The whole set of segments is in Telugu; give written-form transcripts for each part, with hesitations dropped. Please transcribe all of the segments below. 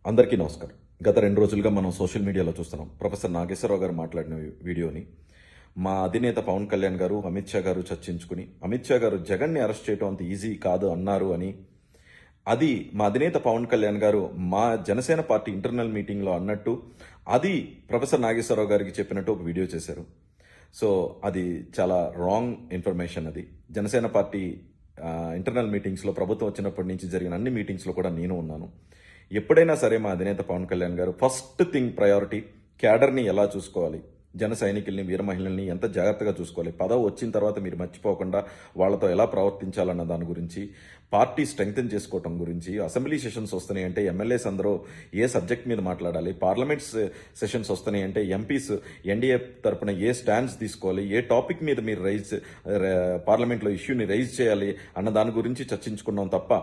అందరికీ నమస్కారం. గత 2 రోజులుగా మనం సోషల్ మీడియాలో చూస్తున్నాం. ప్రొఫెసర్ నాగేశ్వరరావు గారు మాట్లాడిన వీడియోని మా అధినేత పవన్ కళ్యాణ్ గారు, అమిత్ షా గారు చర్చించుకుని, అమిత్ షా గారు జగన్ని అరెస్ట్ చేయడం అంత ఈజీ కాదు అన్నారు అని, అది మా అధినేత పవన్ కళ్యాణ్ గారు మా జనసేన పార్టీ ఇంటర్నల్ మీటింగ్లో అన్నట్టు, అది ప్రొఫెసర్ నాగేశ్వరరావు గారికి చెప్పినట్టు ఒక వీడియో చేశారు. సో అది చాలా రాంగ్ ఇన్ఫర్మేషన్. అది జనసేన పార్టీ ఇంటర్నల్ మీటింగ్స్లో ప్రభుత్వం వచ్చినప్పటి నుంచి జరిగిన అన్ని మీటింగ్స్లో కూడా నేను ఉన్నాను. ఎప్పుడైనా సరే మా అధినేత పవన్ కళ్యాణ్ గారు ఫస్ట్ థింగ్ ప్రయారిటీ క్యాడర్ని ఎలా చూసుకోవాలి, జన సైనికుల్ని, వీర మహిళల్ని ఎంత జాగ్రత్తగా చూసుకోవాలి, పదవి వచ్చిన తర్వాత మీరు మర్చిపోకుండా వాళ్ళతో ఎలా ప్రవర్తించాలన్న దాని గురించి, పార్టీ స్ట్రెంగ్తెన్ చేసుకోవటం గురించి, అసెంబ్లీ సెషన్స్ వస్తున్నాయి అంటే ఎమ్మెల్యేస్ అందరూ ఏ సబ్జెక్ట్ మీద మాట్లాడాలి, పార్లమెంట్స్ సెషన్స్ వస్తున్నాయి అంటే ఎంపీస్ ఎన్డీఏ తరపున ఏ స్టాండ్స్ తీసుకోవాలి, ఏ టాపిక్ మీద మీరు పార్లమెంట్లో ఇష్యూని రైజ్ చేయాలి అన్న దాని గురించి చర్చించుకున్నాం తప్ప,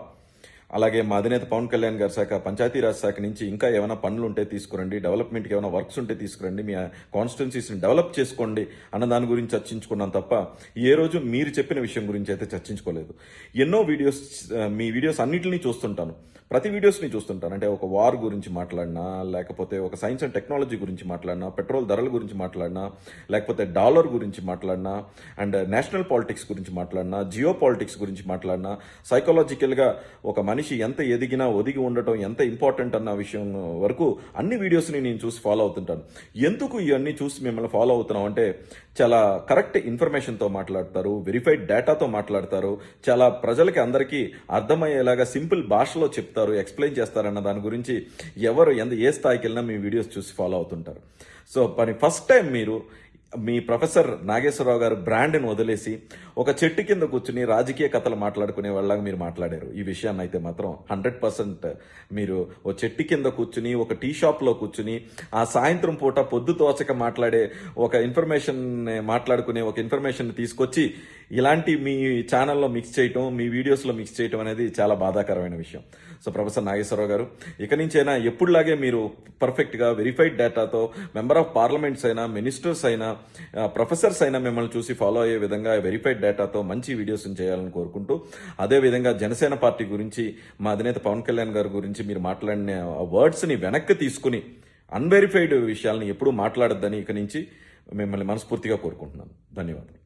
అలాగే మా అధినేత పవన్ కళ్యాణ్ గారి శాఖ పంచాయతీరాజ్ శాఖ నుంచి ఇంకా ఏమైనా పనులు ఉంటే తీసుకురండి, డెవలప్మెంట్కి ఏమైనా వర్క్స్ ఉంటే తీసుకురండి, మీ కాన్స్టిట్యున్సీస్ని డెవలప్ చేసుకోండి అన్న దాని గురించి చర్చించుకున్నాం తప్ప ఏ రోజు మీరు చెప్పిన విషయం గురించి అయితే చర్చించుకోలేదు. ఎన్నో వీడియోస్, మీ వీడియోస్ అన్నింటినీ చూస్తుంటాను, ప్రతి వీడియోస్ని చూస్తుంటాను. అంటే ఒక వార్ గురించి మాట్లాడినా, లేకపోతే ఒక సైన్స్ అండ్ టెక్నాలజీ గురించి మాట్లాడినా, పెట్రోల్ ధరల గురించి మాట్లాడినా, లేకపోతే డాలర్ గురించి మాట్లాడినా, అండ్ నేషనల్ పాలిటిక్స్ గురించి మాట్లాడినా, జియో పాలిటిక్స్ గురించి మాట్లాడినా, సైకాలజికల్గా ఒక మనిషి ఎంత ఎదిగినా ఒదిగి ఉండటం ఎంత ఇంపార్టెంట్ అన్న విషయం వరకు అన్ని వీడియోస్ని నేను చూసి ఫాలో అవుతుంటాను. ఎందుకు ఇవన్నీ చూసి మిమ్మల్ని ఫాలో అవుతున్నాం అంటే, చాలా కరెక్ట్ ఇన్ఫర్మేషన్తో మాట్లాడతారు, వెరిఫైడ్ డేటాతో మాట్లాడతారు, చాలా ప్రజలకి అందరికీ అర్థమయ్యేలాగా సింపుల్ భాషలో చెప్తారు, ఎక్స్ప్లెయిన్ చేస్తారన్న దాని గురించి ఎవరు ఏ స్థాయికి వెళ్ళినా మీ వీడియోస్ చూసి ఫాలో అవుతుంటారు. సో ఫస్ట్ టైం మీరు మీ ప్రొఫెసర్ నాగేశ్వరరావు గారు బ్రాండ్ని వదిలేసి ఒక చెట్టు కింద కూర్చుని రాజకీయ కథలు మాట్లాడుకునే వాళ్ళగా మీరు మాట్లాడారు. ఈ విషయాన్ని అయితే మాత్రం 100% మీరు ఓ చెట్టు కింద కూర్చుని, ఒక టీ షాప్లో కూర్చుని, ఆ సాయంత్రం పూట పొద్దు తోచక మాట్లాడే ఒక ఇన్ఫర్మేషన్ మాట్లాడుకునే ఒక ఇన్ఫర్మేషన్ తీసుకొచ్చి ఇలాంటి మీ ఛానల్లో మిక్స్ చేయటం, మీ వీడియోస్లో మిక్స్ చేయటం అనేది చాలా బాధాకరమైన విషయం. సో ప్రొఫెసర్ నాగేశ్వరరావు గారు, ఇక నుంచైనా ఎప్పుడులాగే మీరు పర్ఫెక్ట్గా వెరిఫైడ్ డేటాతో మెంబర్ ఆఫ్ పార్లమెంట్స్ అయినా, మినిస్టర్స్ అయినా, ప్రొఫెసర్స్ అయినా మిమ్మల్ని చూసి ఫాలో అయ్యే విధంగా వెరిఫైడ్ డేటాతో మంచి వీడియోస్ చేయాలని కోరుకుంటూ, అదేవిధంగా జనసేన పార్టీ గురించి, మా అధినేత పవన్ కళ్యాణ్ గారి గురించి మీరు మాట్లాడిన వర్డ్స్ని వెనక్కి తీసుకుని అన్వెరిఫైడ్ విషయాలను ఎప్పుడూ మాట్లాడొద్దని ఇక నుంచి మిమ్మల్ని మనస్ఫూర్తిగా కోరుకుంటున్నాను. ధన్యవాదాలు.